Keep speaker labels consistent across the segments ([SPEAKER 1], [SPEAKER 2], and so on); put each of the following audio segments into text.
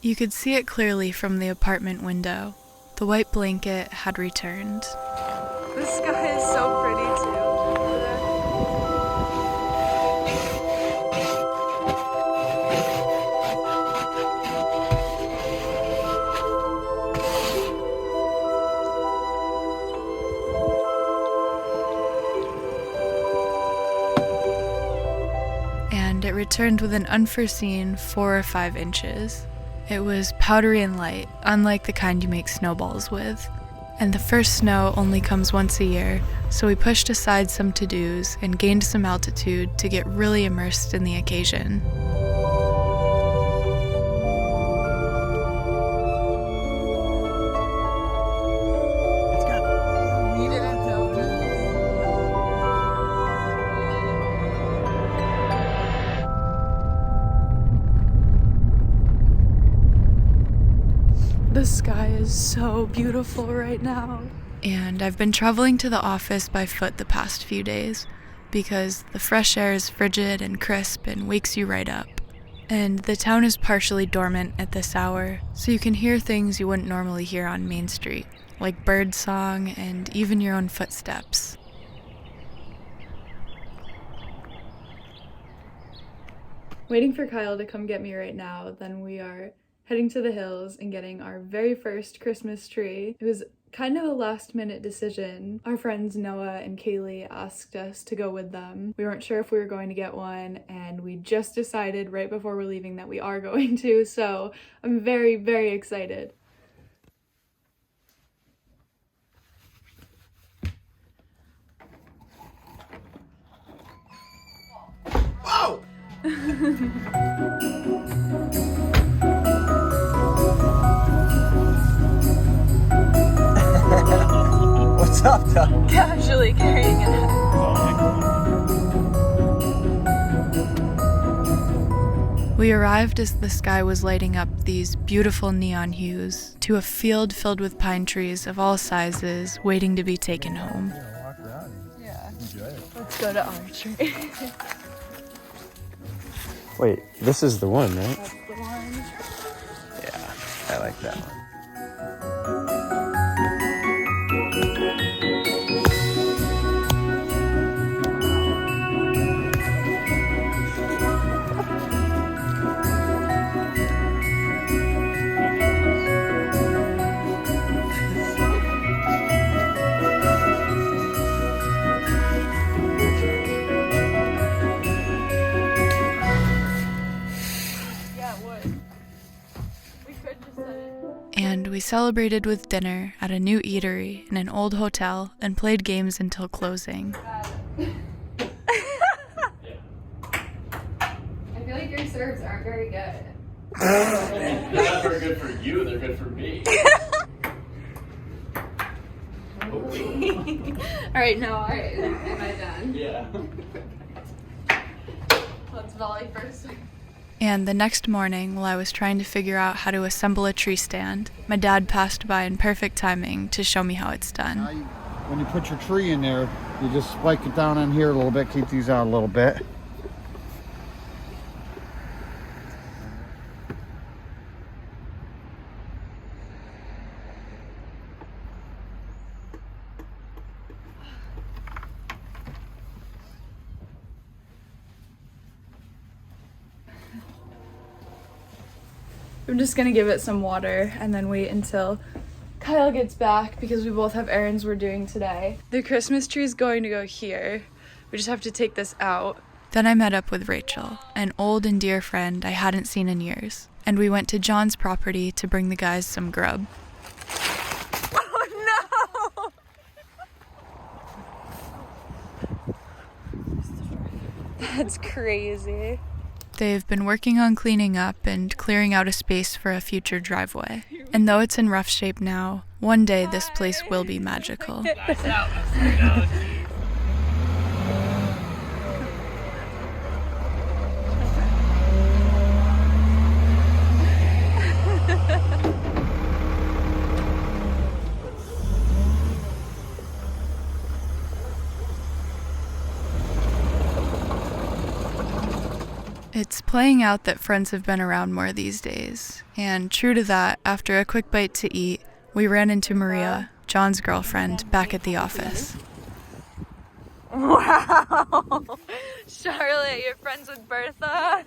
[SPEAKER 1] You could see it clearly from the apartment window. The white blanket had returned.
[SPEAKER 2] The sky is so pretty too.
[SPEAKER 1] And it returned with an unforeseen 4 or 5 inches. It was powdery and light, unlike the kind you make snowballs with. And the first snow only comes once a year, so we pushed aside some to-dos and gained some altitude to get really immersed in the occasion.
[SPEAKER 2] The sky is so beautiful right now.
[SPEAKER 1] And I've been traveling to the office by foot the past few days because the fresh air is frigid and crisp and wakes you right up. And the town is partially dormant at this hour, so you can hear things you wouldn't normally hear on Main Street, like bird song and even your own footsteps.
[SPEAKER 2] Waiting for Kyle to come get me right now, then we are heading to the hills and getting our very first Christmas tree. It was kind of a last minute decision. Our friends Noah and Kaylee asked us to go with them. We weren't sure if we were going to get one, and we just decided right before we're leaving that we are going to, so I'm very, very excited.
[SPEAKER 3] Whoa! What's up, Doug?
[SPEAKER 2] Casually carrying it.
[SPEAKER 1] We arrived as the sky was lighting up these beautiful neon hues to a field filled with pine trees of all sizes waiting to be taken home.
[SPEAKER 2] Yeah. Let's go to our tree.
[SPEAKER 3] Wait, this is the one, right?
[SPEAKER 2] That's the one.
[SPEAKER 3] Yeah, I like that one.
[SPEAKER 1] And we celebrated with dinner at a new eatery in an old hotel and played games until closing.
[SPEAKER 2] I feel like your serves aren't very good.
[SPEAKER 4] They're not very good for you, they're good for me.
[SPEAKER 2] Alright, am I done?
[SPEAKER 4] Yeah.
[SPEAKER 2] Let's volley first.
[SPEAKER 1] And the next morning, while I was trying to figure out how to assemble a tree stand, my dad passed by in perfect timing to show me how it's done.
[SPEAKER 5] When you put your tree in there, you just spike it down on here a little bit, keep these out a little bit.
[SPEAKER 2] I'm just gonna give it some water and then wait until Kyle gets back because we both have errands we're doing today. The Christmas tree is going to go here. We just have to take this out.
[SPEAKER 1] Then I met up with Rachel, an old and dear friend I hadn't seen in years, and we went to John's property to bring the guys some grub.
[SPEAKER 2] Oh no! That's crazy.
[SPEAKER 1] They've been working on cleaning up and clearing out a space for a future driveway. And though it's in rough shape now, one day this place will be magical.
[SPEAKER 4] Nice out.
[SPEAKER 1] It's playing out that friends have been around more these days, and true to that, after a quick bite to eat, we ran into Maria, John's girlfriend, back at the office.
[SPEAKER 6] Wow! Charlotte, you're friends with Bertha?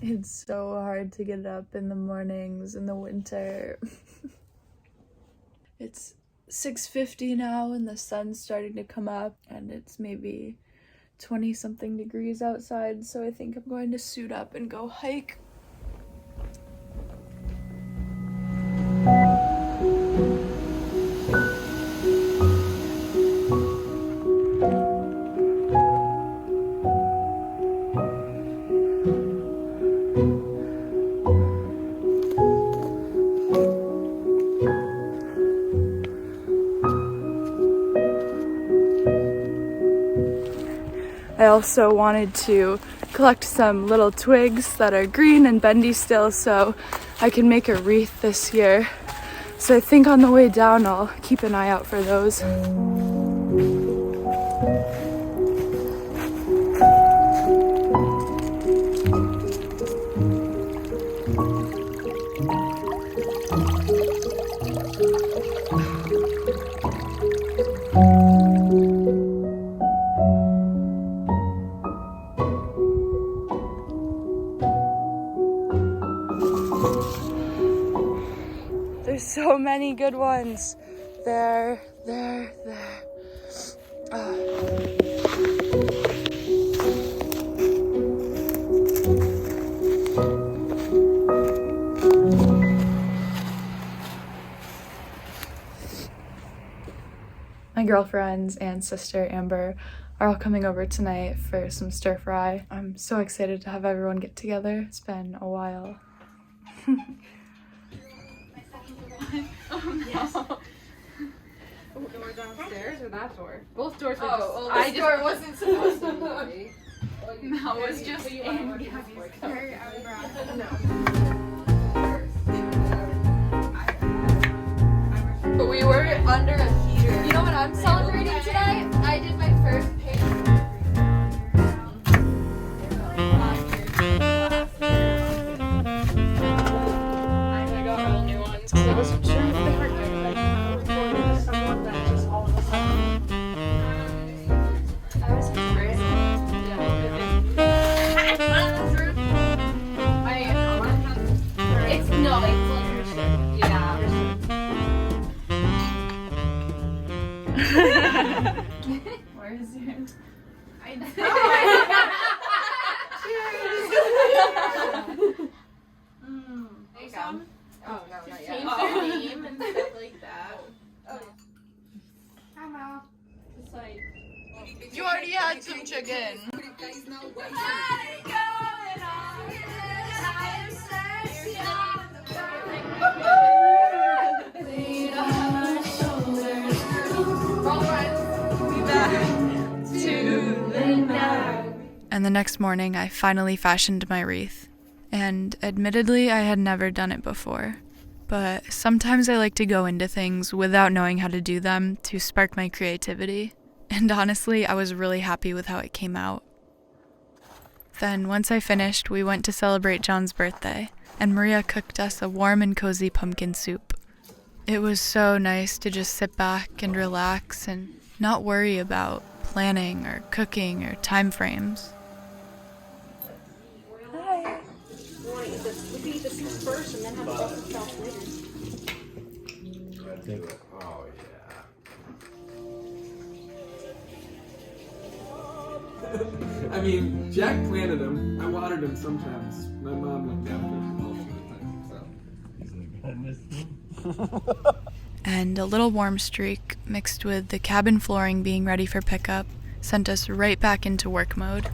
[SPEAKER 2] It's so hard to get up in the mornings in the winter. It's 6:50 now and the sun's starting to come up and it's maybe 20 something degrees outside, so I think I'm going to suit up and go hike. I also wanted to collect some little twigs that are green and bendy still so I can make a wreath this year. So I think on the way down I'll keep an eye out for those. There's so many good ones. There. My girlfriends and sister Amber are all coming over tonight for some stir fry. I'm so excited to have everyone get together. It's been a while.
[SPEAKER 7] Door downstairs or that door? Both doors were
[SPEAKER 6] This door wasn't supposed to be.
[SPEAKER 7] That was just in
[SPEAKER 6] But we were under a heater. You know what I'm celebrating today? I did my first paper.
[SPEAKER 7] I got all new ones. I wasn't sure if they were good, but I recorded someone that just all of a sudden.
[SPEAKER 6] I was crazy. It's no, it's like her yeah.
[SPEAKER 2] Where is yours?
[SPEAKER 6] Some?
[SPEAKER 7] Oh, no, not yet.
[SPEAKER 6] Change their name and stuff like that. Just like.
[SPEAKER 1] You already had some chicken. And the next morning, I finally fashioned my wreath. And admittedly, I had never done it before. But sometimes I like to go into things without knowing how to do them to spark my creativity. And honestly, I was really happy with how it came out. Then, once I finished, we went to celebrate John's birthday, and Maria cooked us a warm and cozy pumpkin soup. It was so nice to just sit back and relax and not worry about planning or cooking or time frames.
[SPEAKER 3] Oh, yeah.
[SPEAKER 8] I mean, Jack planted them. I watered them sometimes. My mom looked after them most of the time, so.
[SPEAKER 1] And a little warm streak, mixed with the cabin flooring being ready for pickup, sent us right back into work mode.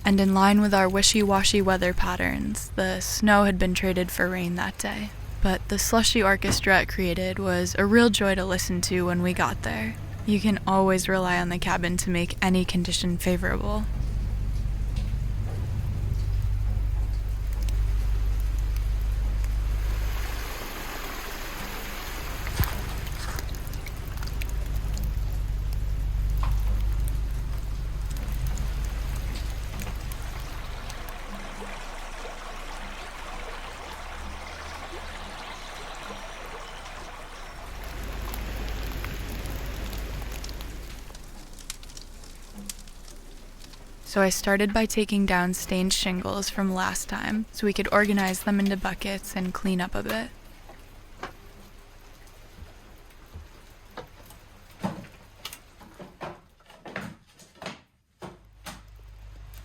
[SPEAKER 1] And in line with our wishy-washy weather patterns, the snow had been traded for rain that day. But the slushy orchestra it created was a real joy to listen to when we got there. You can always rely on the cabin to make any condition favorable. So I started by taking down stained shingles from last time so we could organize them into buckets and clean up a bit.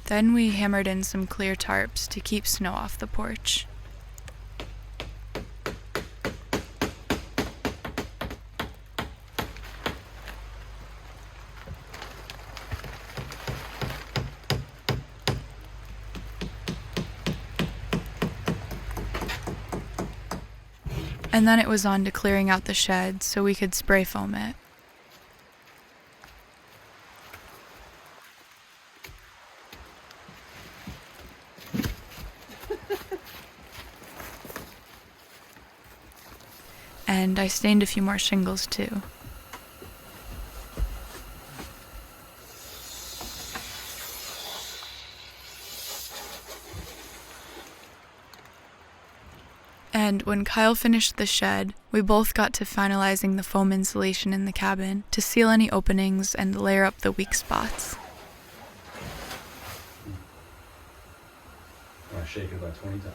[SPEAKER 1] Then we hammered in some clear tarps to keep snow off the porch. And then it was on to clearing out the shed so we could spray foam it. And I stained a few more shingles too. And when Kyle finished the shed, we both got to finalizing the foam insulation in the cabin to seal any openings and layer up the weak spots.
[SPEAKER 3] I want to shake it about 20 times.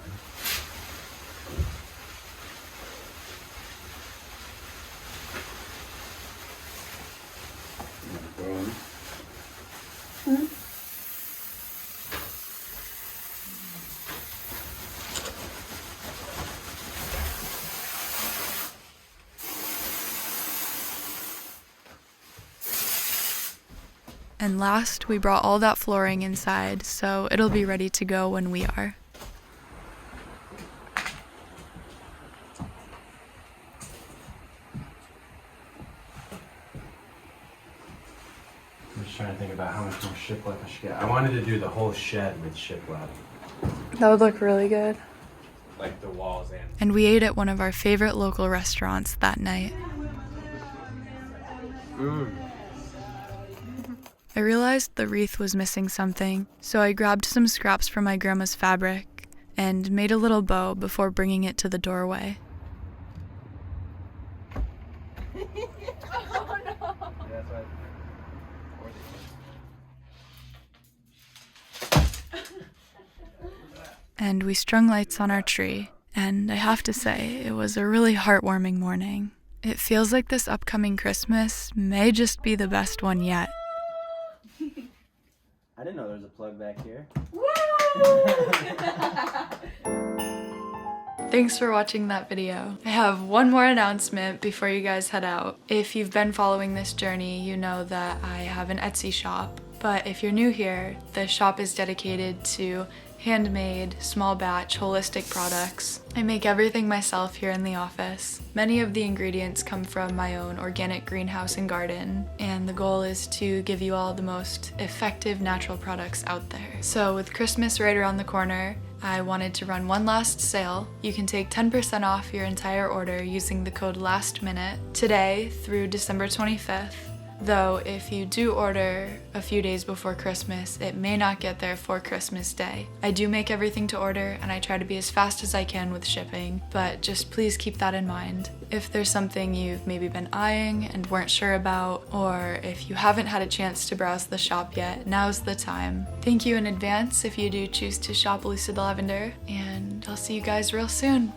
[SPEAKER 1] And last, we brought all that flooring inside, so it'll be ready to go when we are.
[SPEAKER 3] I'm just trying to think about how much more shiplap I should get. I wanted to do the whole shed with shiplap.
[SPEAKER 2] That would look really good.
[SPEAKER 3] Like the walls and...
[SPEAKER 1] And we ate at one of our favorite local restaurants that night. I realized the wreath was missing something, so I grabbed some scraps from my grandma's fabric and made a little bow before bringing it to the doorway. And we strung lights on our tree, and I have to say, it was a really heartwarming morning. It feels like this upcoming Christmas may just be the best one yet.
[SPEAKER 9] I didn't know there was a plug back here.
[SPEAKER 1] Thanks for watching that video. I have one more announcement before you guys head out. If you've been following this journey, you know that I have an Etsy shop. But if you're new here, the shop is dedicated to handmade, small batch, holistic products. I make everything myself here in the office. Many of the ingredients come from my own organic greenhouse and garden, and the goal is to give you all the most effective natural products out there. So with Christmas right around the corner, I wanted to run one last sale. You can take 10% off your entire order using the code LASTMINUTE today through December 25th. Though if you do order a few days before Christmas, it may not get there for Christmas Day. I do make everything to order and I try to be as fast as I can with shipping, but just please keep that in mind. If there's something you've maybe been eyeing and weren't sure about, or if you haven't had a chance to browse the shop yet, now's the time. Thank you in advance if you do choose to shop Lucid Lavender, and I'll see you guys real soon.